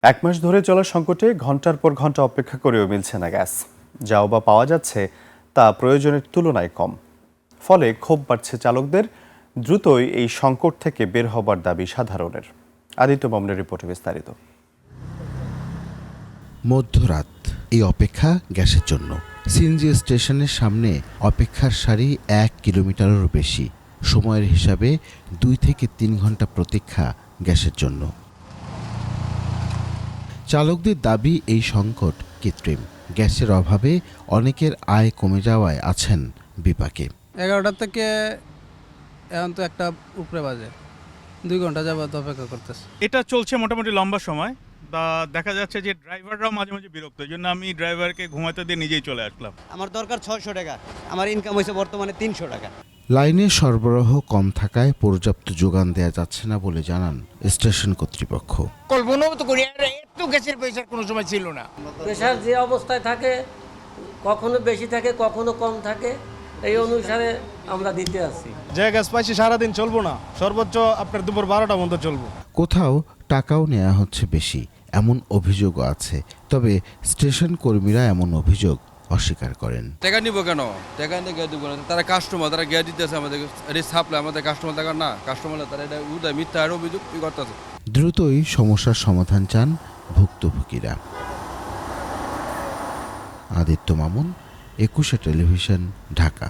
এক মাস ধরে চলা সংকটে ঘন্টার পর ঘন্টা অপেক্ষা করেও মিলছে না গ্যাস। যাও বা পাওয়া যাচ্ছে তা প্রয়োজনের তুলনায় কম। ফলে ক্ষোভ বাড়ছে চালকদের। দ্রুতই এই সংকট থেকে বের হবার দাবি সাধারণের। আদিত্য মামুনের রিপোর্টে বিস্তারিত। মধ্যরাত এই অপেক্ষা গ্যাসের জন্য। সিএনজি স্টেশনের সামনে অপেক্ষার সারি 1 কিলোমিটারেরও বেশি। সময়ের হিসাবে 2 থেকে 3 ঘন্টা প্রতীক্ষা গ্যাসের জন্য। চালকদের দাবি এই সংকট কৃত্রিম। গ্যাসের অভাবে অনেকের আয় কমে যাওয়ায় আছেন বিপাকে। 11টা থেকে এখন তো একটা উপরে বাজে, 2 ঘন্টা যাবত অপেক্ষা করতেছে। এটা চলছে মোটামুটি লম্বা সময়। বা দেখা যাচ্ছে যে ড্রাইভাররাও মাঝে মাঝে বিরক্ত, এই জন্য আমি ড্রাইভারকে ঘুমাতে দিয়ে নিজেই চলে আসলাম। আমার দরকার 600 টাকা, আমার ইনকাম হয়েছে বর্তমানে 300 টাকা। লাইনে সরবরাহ কম থাকায় পর্যাপ্ত যোগান দেয়া যাচ্ছে না বলে জানান স্টেশন কর্তৃপক্ষ। কল্পনাও তো করি এত গ্যাসের পয়সার কোনো সময় ছিল না। প্রেশার যে অবস্থায় থাকে, কখনো বেশি থাকে কখনো কম থাকে, এই অনুসারে আমরা দিতে আছি। যে গ্যাস পাইছি সারাদিন চলবো না, সর্বোচ্চ আপনার দুপুর 12টা পর্যন্ত চলবো। কোথাও টাকাও নেওয়া হচ্ছে বেশি, এমন অভিযোগও আছে। তবে স্টেশন কর্মীরা এমন অভিযোগ অস্বীকার করেন। টাকা নিব কেন? টাকা নিয়ে গিয়ে দিব না। তারা কাস্টমার, তারা গিয়ে দিতেছে আমাদের, এটা সাপ্লাই আমাদের কাস্টমার টাকা না। কাস্টমার তারা এটা উদয় মিথ্যা আর অভিযোগ করতেছে। দ্রুতই সমস্যার সমাধান চান ভুক্তভোগীরা। আদিত্য মামুন, 21 টেলিভিশন, ঢাকা।